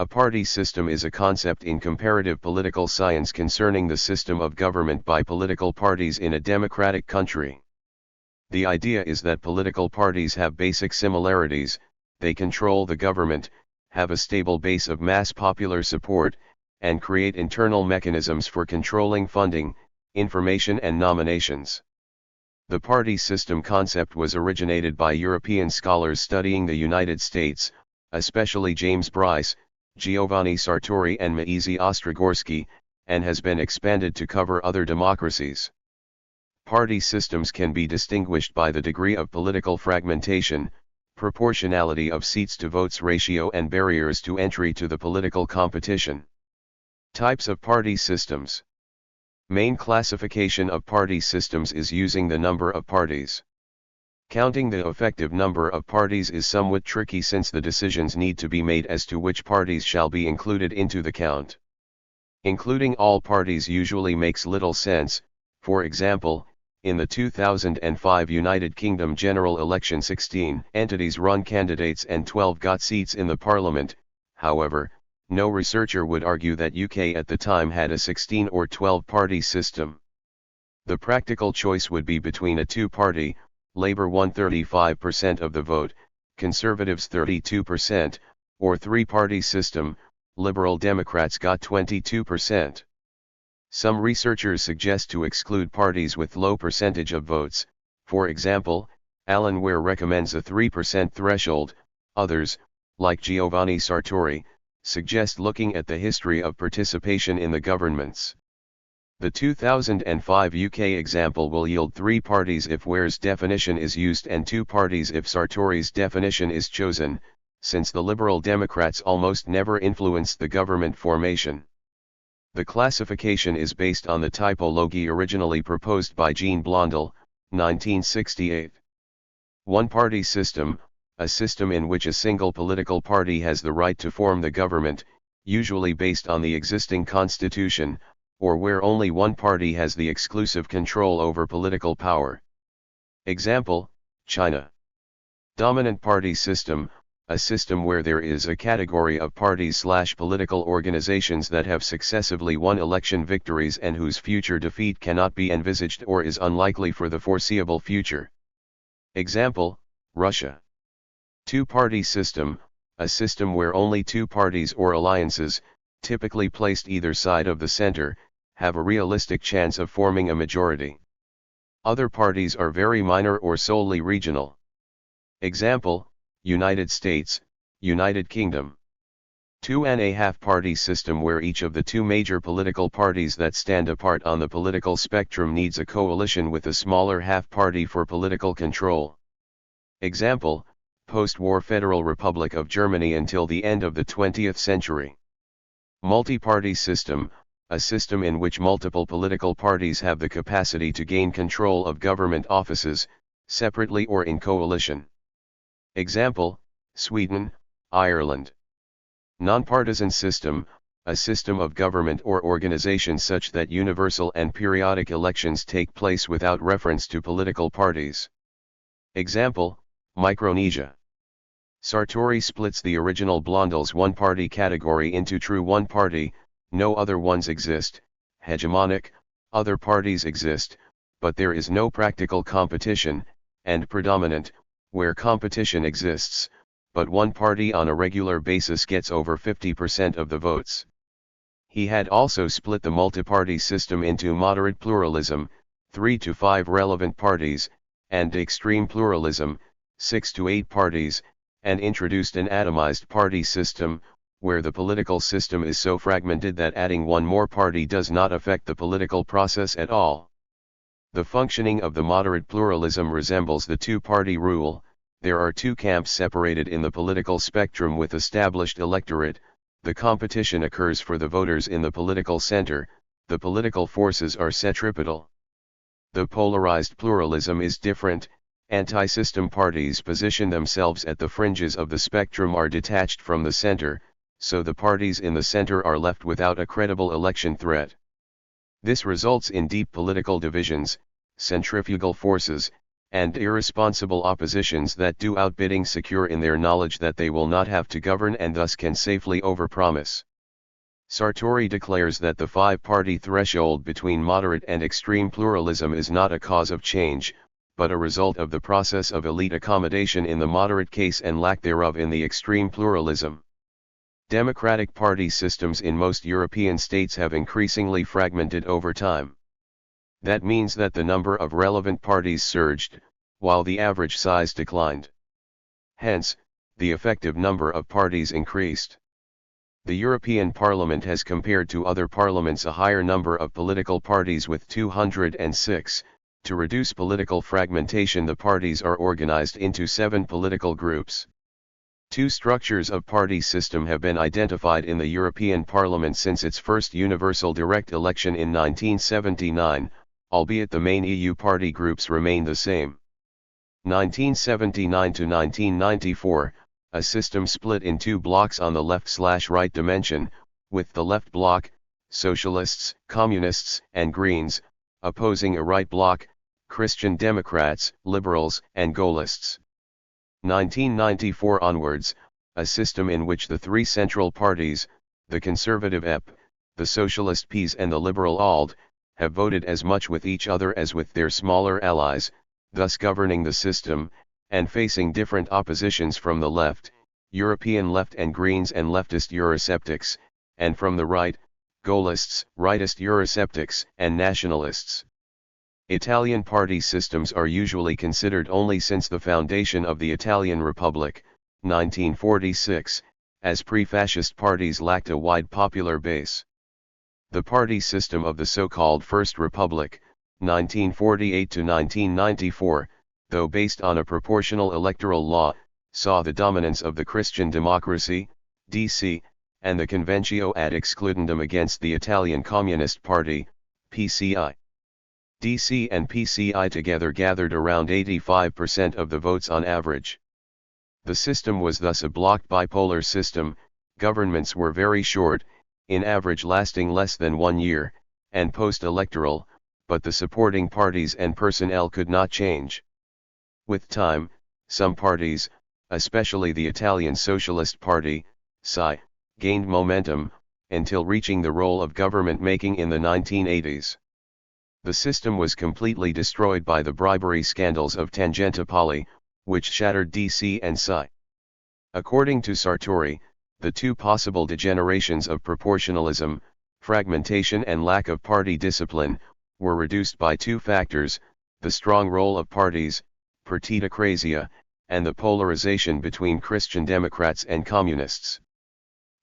A party system is a concept in comparative political science concerning the system of government by political parties in a democratic country. The idea is that political parties have basic similarities, they control the government, have a stable base of mass popular support, and create internal mechanisms for controlling funding, information and nominations. The party system concept was originated by European scholars studying the United States, especially James Bryce, Giovanni Sartori and Maisy Ostrogorsky, and has been expanded to cover other democracies. Party systems can be distinguished by the degree of political fragmentation, proportionality of seats to votes ratio and barriers to entry to the political competition. Types of party systems. Main classification of party systems is using the number of parties. Counting the effective number of parties is somewhat tricky since the decisions need to be made as to which parties shall be included into the count. Including all parties usually makes little sense. For example, in the 2005 United Kingdom general election 16 entities run candidates and 12 got seats in the parliament. However, no researcher would argue that UK at the time had a 16 or 12 party system. The practical choice would be between a two-party, Labour won 35% of the vote, Conservatives 32%, or three-party system, Liberal Democrats got 22%. Some researchers suggest to exclude parties with low percentage of votes. For example, Alan Ware recommends a 3% threshold. Others, like Giovanni Sartori, suggest looking at the history of participation in the governments. The 2005 UK example will yield 3 parties if Ware's definition is used and 2 parties if Sartori's definition is chosen, since the Liberal Democrats almost never influenced the government formation. The classification is based on the typology originally proposed by Jean Blondel, 1968. One-party system, a system in which a single political party has the right to form the government, usually based on the existing constitution, or where only one party has the exclusive control over political power. Example, China. Dominant party system, a system where there is a category of parties/political organizations that have successively won election victories and whose future defeat cannot be envisaged or is unlikely for the foreseeable future. Example, Russia. Two-party system, a system where only 2 parties or alliances, typically placed either side of the center, have a realistic chance of forming a majority. Other parties are very minor or solely regional. Example, United States, United Kingdom. 2.5 party system where each of the 2 major political parties that stand apart on the political spectrum needs a coalition with a smaller half party for political control. Example, post-war Federal Republic of Germany until the end of the 20th century. Multi-party system, a system in which multiple political parties have the capacity to gain control of government offices, separately or in coalition. Example, Sweden, Ireland. Nonpartisan system, a system of government or organization such that universal and periodic elections take place without reference to political parties. Example, Micronesia. Sartori splits the original Blondel's one-party category into true one-party, no other ones exist, hegemonic, other parties exist, but there is no practical competition, and predominant, where competition exists, but one party on a regular basis gets over 50% of the votes. He had also split the multiparty system into moderate pluralism, 3 to 5 relevant parties, and extreme pluralism, 6 to 8 parties, and introduced an atomized party system, where the political system is so fragmented that adding one more party does not affect the political process at all. The functioning of the moderate pluralism resembles the two-party rule. There are 2 camps separated in the political spectrum with established electorate. The competition occurs for the voters in the political center. The political forces are centripetal. The polarized pluralism is different. Anti-system parties position themselves at the fringes of the spectrum, are detached from the center, so the parties in the center are left without a credible election threat. This results in deep political divisions, centrifugal forces, and irresponsible oppositions that do outbidding secure in their knowledge that they will not have to govern and thus can safely overpromise. Sartori declares that the five-party threshold between moderate and extreme pluralism is not a cause of change, but a result of the process of elite accommodation in the moderate case and lack thereof in the extreme pluralism. Democratic party systems in most European states have increasingly fragmented over time. That means that the number of relevant parties surged, while the average size declined. Hence, the effective number of parties increased. The European Parliament has compared to other parliaments a higher number of political parties with 206. To reduce political fragmentation, the parties are organized into 7 political groups. 2 structures of party system have been identified in the European Parliament since its first universal direct election in 1979, albeit the main EU party groups remain the same. 1979 to 1994, a system split in 2 blocks on the left/right dimension, with the left bloc, Socialists, Communists, and Greens, opposing a right bloc, Christian Democrats, Liberals, and Gaullists. 1994 onwards, a system in which the 3 central parties, the Conservative EP, the Socialist PS and the Liberal ALDE, have voted as much with each other as with their smaller allies, thus governing the system, and facing different oppositions from the left, European left and Greens and leftist Eurosceptics, and from the right, Gaullists, rightist Eurosceptics, and nationalists. Italian party systems are usually considered only since the foundation of the Italian Republic, 1946, as pre-fascist parties lacked a wide popular base. The party system of the so-called First Republic, 1948 to 1994, though based on a proportional electoral law, saw the dominance of the Christian Democracy, DC, and the Conventio ad excludendum against the Italian Communist Party, PCI. DC and PCI together gathered around 85% of the votes on average. The system was thus a blocked bipolar system, governments were very short, in average lasting less than 1 year, and post-electoral, but the supporting parties and personnel could not change. With time, some parties, especially the Italian Socialist Party, SI, gained momentum, until reaching the role of government making in the 1980s. The system was completely destroyed by the bribery scandals of Tangentopoli, which shattered DC and SI. According to Sartori, the 2 possible degenerations of proportionalism, fragmentation and lack of party discipline, were reduced by 2 factors, the strong role of parties, partitocracia, and the polarization between Christian Democrats and Communists.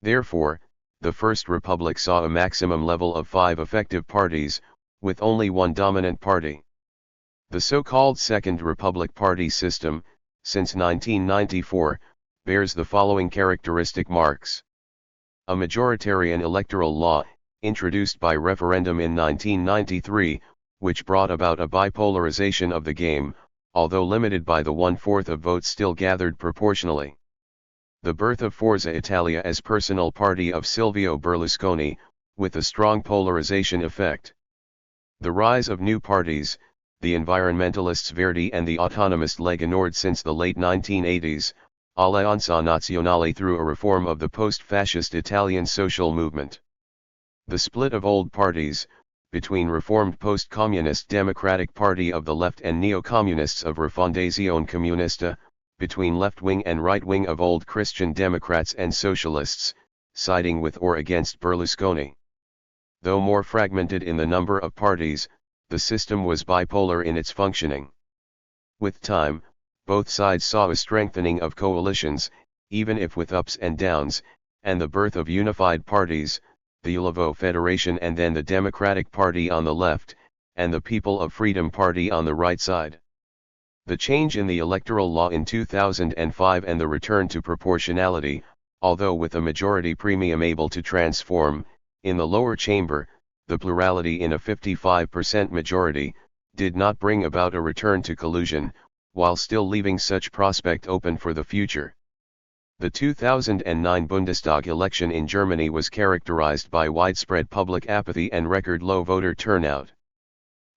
Therefore, the First Republic saw a maximum level of 5 effective parties, with only 1 dominant party. The so-called Second Republic party system, since 1994, bears the following characteristic marks. A majoritarian electoral law, introduced by referendum in 1993, which brought about a bipolarization of the game, although limited by the 1/4 of votes still gathered proportionally. The birth of Forza Italia as personal party of Silvio Berlusconi, with a strong polarization effect. The rise of new parties, the environmentalists Verdi and the autonomist Lega Nord since the late 1980s, Alleanza Nazionale through a reform of the post-fascist Italian social movement. The split of old parties, between reformed post-communist Democratic Party of the left and neo-communists of Rifondazione Comunista, between left-wing and right-wing of old Christian Democrats and socialists, siding with or against Berlusconi. Though more fragmented in the number of parties, the system was bipolar in its functioning. With time, both sides saw a strengthening of coalitions, even if with ups and downs, and the birth of unified parties, the Ulivo Federation and then the Democratic Party on the left, and the People of Freedom Party on the right side. The change in the electoral law in 2005 and the return to proportionality, although with a majority premium able to transform, in the lower chamber, the plurality in a 55% majority, did not bring about a return to collusion, while still leaving such prospect open for the future. The 2009 Bundestag election in Germany was characterized by widespread public apathy and record low voter turnout.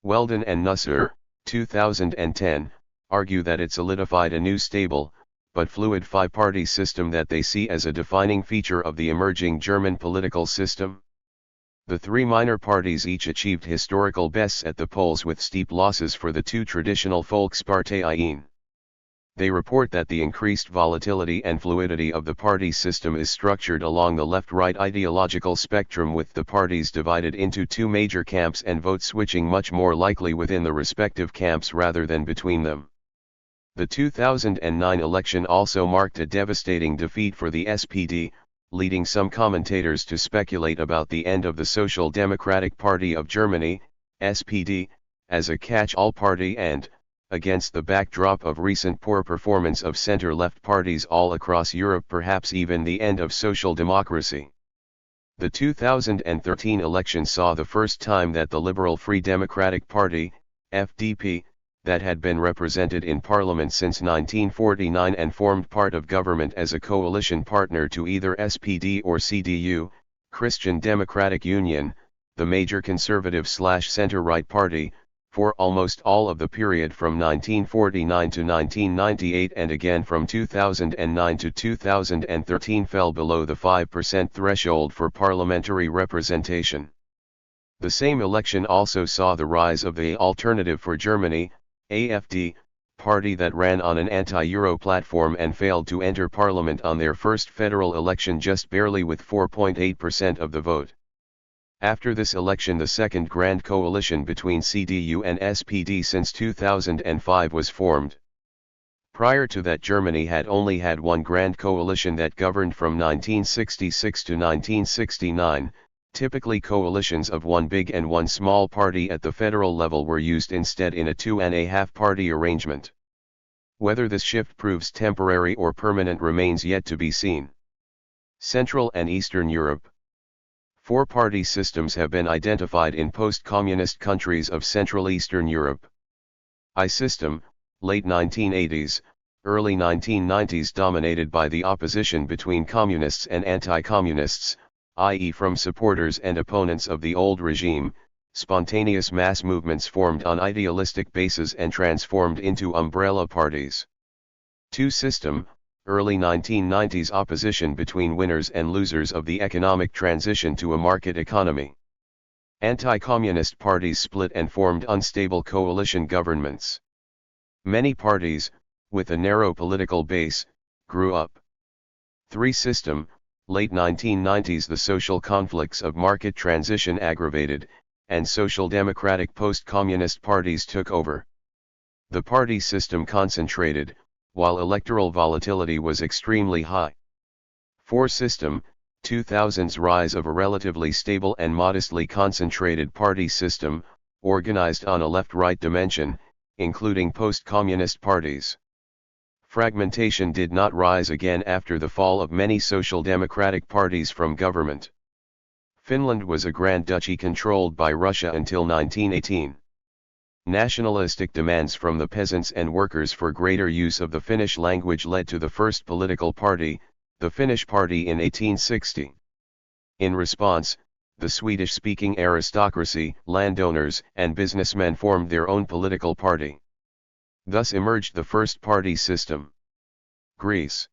Weldon and Nusser, 2010, argue that it solidified a new stable, but fluid five-party system that they see as a defining feature of the emerging German political system. The three minor parties each achieved historical bests at the polls with steep losses for the two traditional Volksparteien. They report that the increased volatility and fluidity of the party system is structured along the left-right ideological spectrum, with the parties divided into two major camps and vote switching much more likely within the respective camps rather than between them. The 2009 election also marked a devastating defeat for the SPD, leading some commentators to speculate about the end of the Social Democratic Party of Germany, SPD, as a catch-all party and, against the backdrop of recent poor performance of center-left parties all across Europe, perhaps even the end of social democracy. The 2013 election saw the first time that the Liberal Free Democratic Party, FDP, that had been represented in parliament since 1949 and formed part of government as a coalition partner to either SPD or CDU, Christian Democratic Union, the major conservative/center-right party, for almost all of the period from 1949 to 1998 and again from 2009 to 2013 fell below the 5% threshold for parliamentary representation. The same election also saw the rise of the Alternative for Germany, AfD, party that ran on an anti-Euro platform and failed to enter parliament on their first federal election, just barely with 4.8% of the vote. After this election, the second grand coalition between CDU and SPD since 2005 was formed. Prior to that, Germany had only had one grand coalition that governed from 1966 to 1969. Typically, coalitions of one big and one small party at the federal level were used instead in a 2.5-party arrangement. Whether this shift proves temporary or permanent remains yet to be seen. Central and Eastern Europe. Four-party systems have been identified in post-communist countries of Central Eastern Europe. I system, late 1980s, early 1990s, dominated by the opposition between communists and anti-communists, i.e. from supporters and opponents of the old regime. Spontaneous mass movements formed on idealistic bases and transformed into umbrella parties. Two system, early 1990s opposition between winners and losers of the economic transition to a market economy. Anti-communist parties split and formed unstable coalition governments. Many parties, with a narrow political base, grew up. Three system, late 1990s, the social conflicts of market transition aggravated, and social democratic post-communist parties took over. The party system concentrated, while electoral volatility was extremely high. Four system, 2000s rise of a relatively stable and modestly concentrated party system, organized on a left-right dimension, including post-communist parties. Fragmentation did not rise again after the fall of many social democratic parties from government. Finland was a Grand Duchy controlled by Russia until 1918. Nationalistic demands from the peasants and workers for greater use of the Finnish language led to the first political party, the Finnish Party, in 1860. In response, the Swedish-speaking aristocracy, landowners, and businessmen formed their own political party. Thus emerged the first party system. Greece.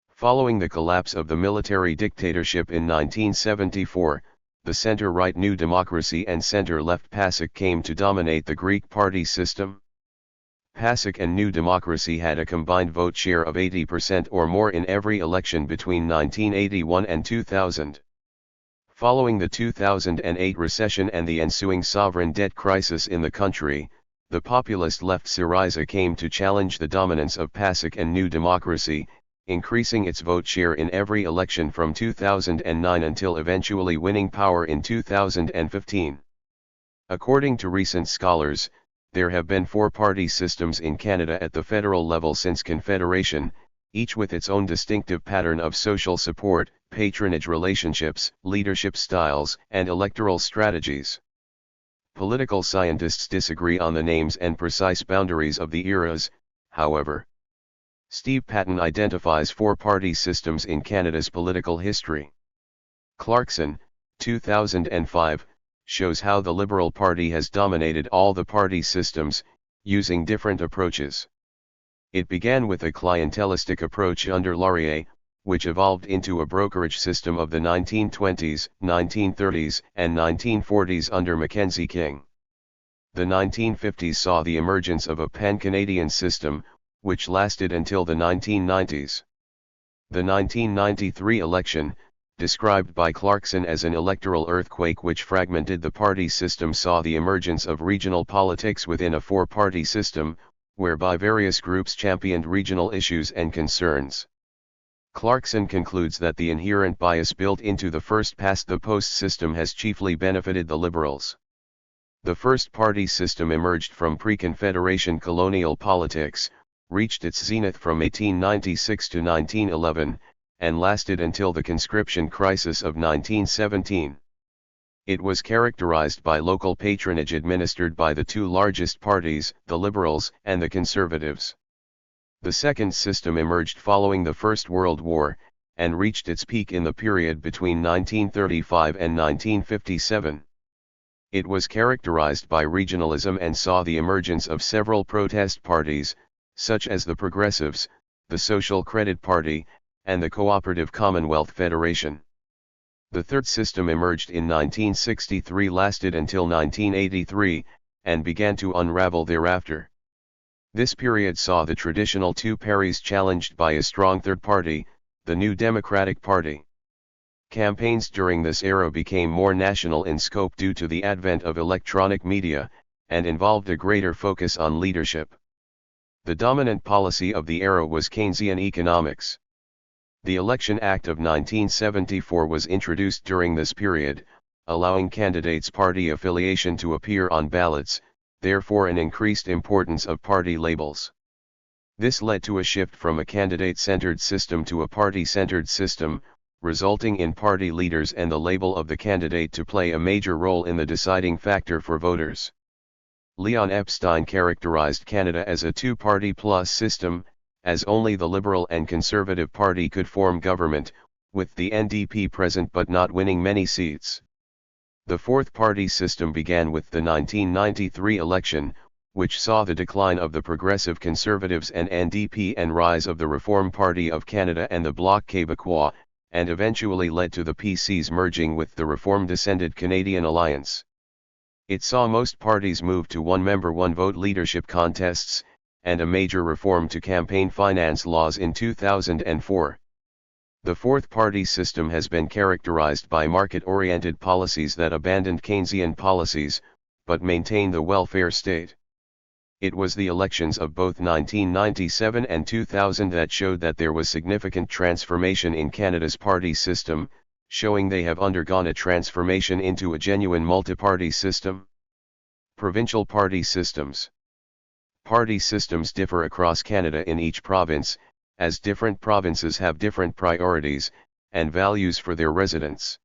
Following the collapse of the military dictatorship in 1974, the center-right New Democracy and center-left PASOK came to dominate the Greek party system. PASOK and New Democracy had a combined vote share of 80% or more in every election between 1981 and 2000. Following the 2008 recession and the ensuing sovereign debt crisis in the country, the populist left Syriza came to challenge the dominance of PASOK and New Democracy, increasing its vote share in every election from 2009 until eventually winning power in 2015. According to recent scholars, there have been four party systems in Canada at the federal level since Confederation, each with its own distinctive pattern of social support, patronage relationships, leadership styles, and electoral strategies. Political scientists disagree on the names and precise boundaries of the eras, however. Steve Patton identifies four party systems in Canada's political history. Clarkson, 2005, shows how the Liberal Party has dominated all the party systems, using different approaches. It began with a clientelistic approach under Laurier, which evolved into a brokerage system of the 1920s, 1930s, and 1940s under Mackenzie King. The 1950s saw the emergence of a pan-Canadian system, which lasted until the 1990s. The 1993 election, described by Clarkson as an electoral earthquake which fragmented the party system, saw the emergence of regional politics within a four-party system, whereby various groups championed regional issues and concerns. Clarkson concludes that the inherent bias built into the first-past-the-post system has chiefly benefited the Liberals. The first-party system emerged from pre-Confederation colonial politics, reached its zenith from 1896 to 1911, and lasted until the conscription crisis of 1917. It was characterized by local patronage administered by the two largest parties, the Liberals and the Conservatives. The second system emerged following the First World War, and reached its peak in the period between 1935 and 1957. It was characterized by regionalism and saw the emergence of several protest parties, such as the Progressives, the Social Credit Party, and the Cooperative Commonwealth Federation. The third system emerged in 1963, lasted until 1983, and began to unravel thereafter. This period saw the traditional two parties challenged by a strong third party, the New Democratic Party. Campaigns during this era became more national in scope due to the advent of electronic media, and involved a greater focus on leadership. The dominant policy of the era was Keynesian economics. The Election Act of 1974 was introduced during this period, allowing candidates' party affiliation to appear on ballots, therefore an increased importance of party labels. This led to a shift from a candidate-centered system to a party-centered system, resulting in party leaders and the label of the candidate to play a major role in the deciding factor for voters. Leon Epstein characterized Canada as a two-party plus system, as only the Liberal and Conservative Party could form government, with the NDP present but not winning many seats. The fourth party system began with the 1993 election, which saw the decline of the Progressive Conservatives and NDP and rise of the Reform Party of Canada and the Bloc Québécois, and eventually led to the PCs merging with the Reform-descended Canadian Alliance. It saw most parties move to one-member one-vote leadership contests, and a major reform to campaign finance laws in 2004. The fourth party system has been characterized by market-oriented policies that abandoned Keynesian policies, but maintain the welfare state. It was the elections of both 1997 and 2000 that showed that there was significant transformation in Canada's party system, showing they have undergone a transformation into a genuine multi-party system. Provincial party systems. Party systems differ across Canada in each province, as different provinces have different priorities and values for their residents.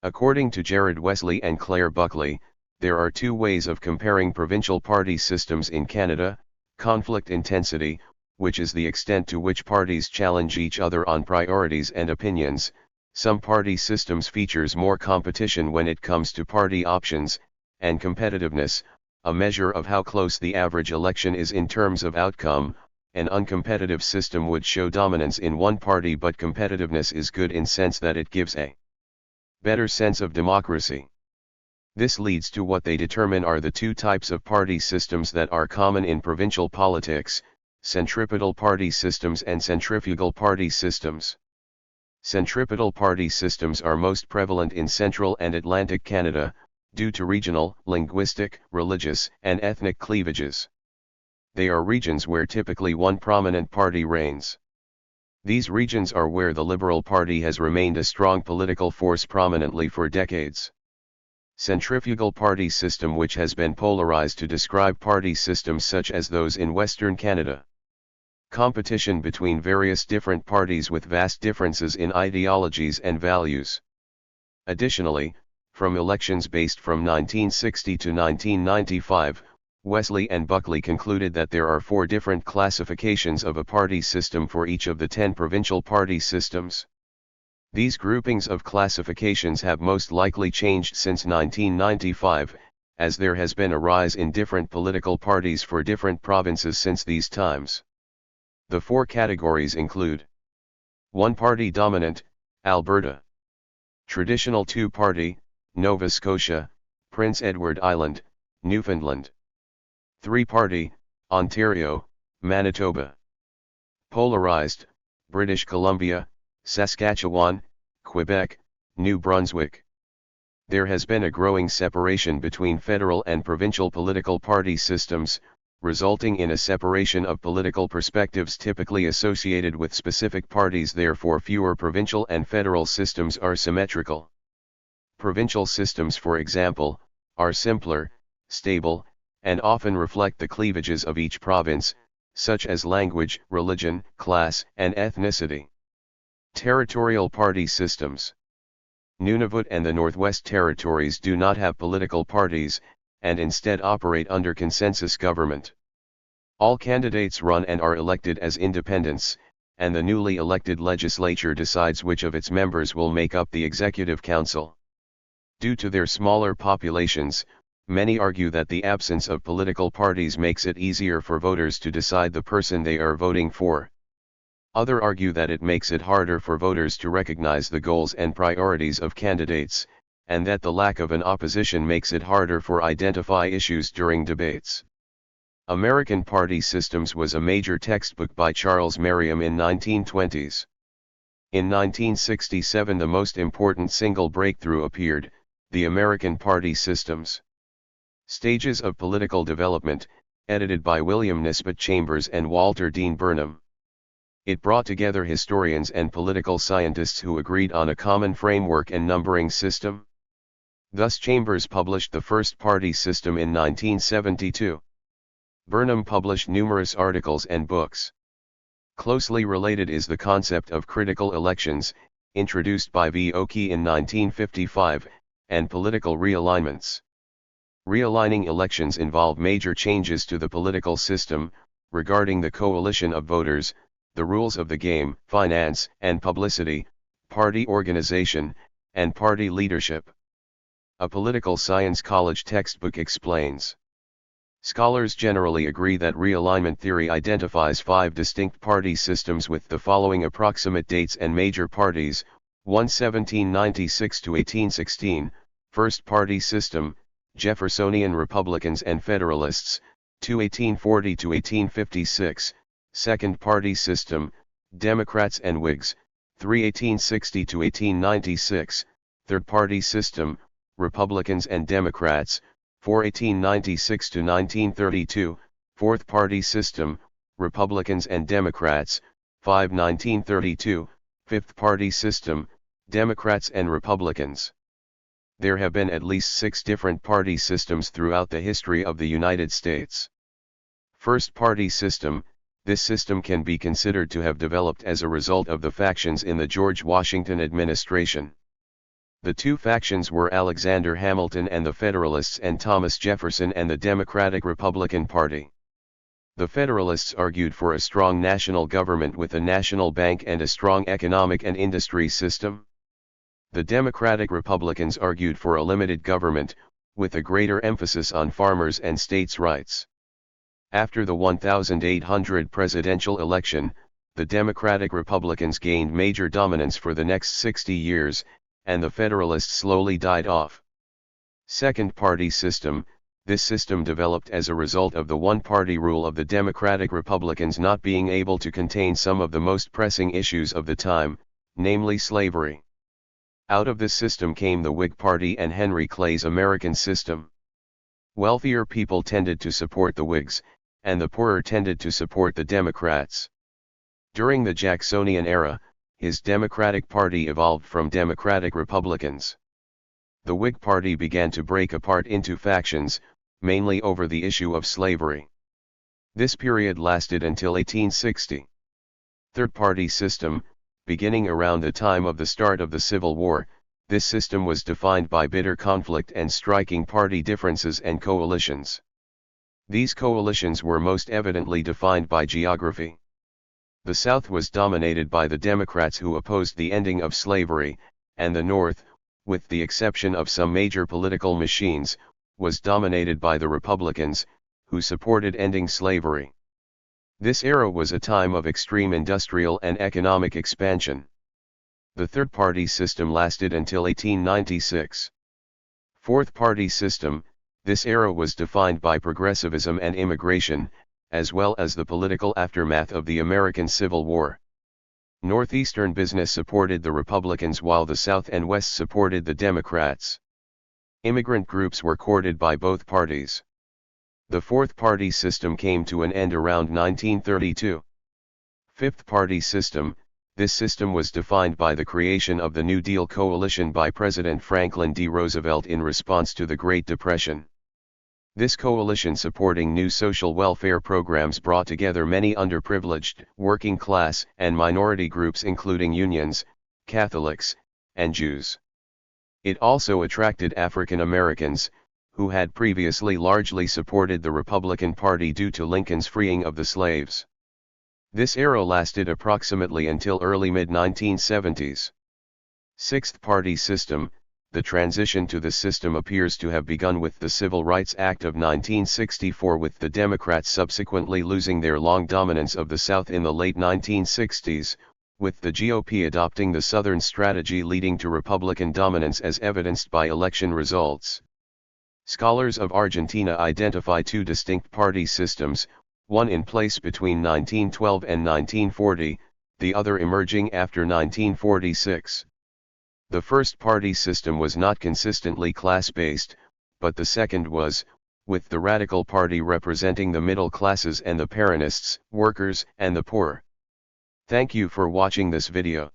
According to Jared Wesley and Claire Buckley, there are two ways of comparing provincial party systems in Canada: conflict intensity, which is the extent to which parties challenge each other on priorities and opinions. Some party systems features more competition when it comes to party options, and competitiveness, a measure of how close the average election is in terms of outcome. An uncompetitive system would show dominance in one party, but competitiveness is good in sense that it gives a better sense of democracy. This leads to what they determine are the two types of party systems that are common in provincial politics: centripetal party systems and centrifugal party systems. Centripetal party systems are most prevalent in central and Atlantic Canada, due to regional, linguistic, religious, and ethnic cleavages. They are regions where typically one prominent party reigns. These regions are where the Liberal Party has remained a strong political force prominently for decades. Centrifugal party system, which has been polarized to describe party systems such as those in Western Canada. Competition between various different parties with vast differences in ideologies and values. Additionally, from elections based from 1960 to 1995, Wesley and Buckley concluded that there are 4 different classifications of a party system for each of the 10 provincial party systems. These groupings of classifications have most likely changed since 1995, as there has been a rise in different political parties for different provinces since these times. The four categories include: one-party dominant, Alberta; traditional two-party, Nova Scotia, Prince Edward Island, Newfoundland; three-party, Ontario, Manitoba; polarized, British Columbia, Saskatchewan, Quebec, New Brunswick. There has been a growing separation between federal and provincial political party systems, resulting in a separation of political perspectives typically associated with specific parties. Therefore, fewer provincial and federal systems are symmetrical. Provincial systems, for example, are simpler, stable, and often reflect the cleavages of each province, such as language, religion, class, and ethnicity. Territorial party systems. Nunavut and the Northwest Territories do not have political parties, and instead operate under consensus government. All candidates run and are elected as independents, and the newly elected legislature decides which of its members will make up the Executive Council. Due to their smaller populations, many argue that the absence of political parties makes it easier for voters to decide the person they are voting for. Others argue that it makes it harder for voters to recognize the goals and priorities of candidates, and that the lack of an opposition makes it harder for identify issues during debates. American Party Systems was a major textbook by Charles Merriam in 1920s. In 1967 the most important single breakthrough appeared, The American Party Systems. Stages of Political Development, edited by William Nisbet Chambers and Walter Dean Burnham. It brought together historians and political scientists who agreed on a common framework and numbering system. Thus Chambers published the first party system in 1972. Burnham published numerous articles and books. Closely related is the concept of critical elections, introduced by V. Oakey in 1955, and political realignments. Realigning elections involve major changes to the political system, regarding the coalition of voters, the rules of the game, finance and publicity, party organization, and party leadership. A political science college textbook explains. Scholars generally agree that realignment theory identifies 5 distinct party systems with the following approximate dates and major parties: 1. 1796 to 1816, First Party System, Jeffersonian Republicans and Federalists; 2. 1840 to 1856, Second Party System, Democrats and Whigs; 3. 1860 to 1896, Third Party System, Republicans and Democrats; 4. 1896 to 1932, Fourth Party System, Republicans and Democrats; 5. 1932, Fifth Party System, Democrats and Republicans. There have been at least 6 different party systems throughout the history of the United States. First Party System. This system can be considered to have developed as a result of the factions in the George Washington administration. The two factions were Alexander Hamilton and the Federalists and Thomas Jefferson and the Democratic-Republican Party. The Federalists argued for a strong national government with a national bank and a strong economic and industry system. The Democratic Republicans argued for a limited government, with a greater emphasis on farmers and states' rights. After the 1800 presidential election, the Democratic Republicans gained major dominance for the next 60 years, and the Federalists slowly died off. Second Party System. This system developed as a result of the one-party rule of the Democratic Republicans not being able to contain some of the most pressing issues of the time, namely slavery. Out of this system came the Whig Party and Henry Clay's American system. Wealthier people tended to support the Whigs, and the poorer tended to support the Democrats. During the Jacksonian era, his Democratic Party evolved from Democratic Republicans. The Whig Party began to break apart into factions, mainly over the issue of slavery. This period lasted until 1860. Third Party System. Beginning around the time of the start of the Civil War, this system was defined by bitter conflict and striking party differences and coalitions. These coalitions were most evidently defined by geography. The South was dominated by the Democrats who opposed the ending of slavery, and the North, with the exception of some major political machines, was dominated by the Republicans, who supported ending slavery. This era was a time of extreme industrial and economic expansion. The third party system lasted until 1896. Fourth party system, this era was defined by progressivism and immigration, as well as the political aftermath of the American Civil War. Northeastern business supported the Republicans while the South and West supported the Democrats. Immigrant groups were courted by both parties. The fourth party system came to an end around 1932. Fifth party system, this system was defined by the creation of the New Deal coalition by President Franklin D. Roosevelt in response to the Great Depression. This coalition supporting new social welfare programs brought together many underprivileged, working class, and minority groups including unions, Catholics, and Jews. It also attracted African Americans, who had previously largely supported the Republican Party due to Lincoln's freeing of the slaves. This era lasted approximately until early mid-1970s. Sixth party system, the transition to the system appears to have begun with the Civil Rights Act of 1964, with the Democrats subsequently losing their long dominance of the South in the late 1960s, with the GOP adopting the Southern strategy leading to Republican dominance as evidenced by election results. Scholars of Argentina identify two distinct party systems, one in place between 1912 and 1940, the other emerging after 1946. The first party system was not consistently class-based, but the second was, with the Radical Party representing the middle classes and the Peronists, workers and the poor. Thank you for watching this video.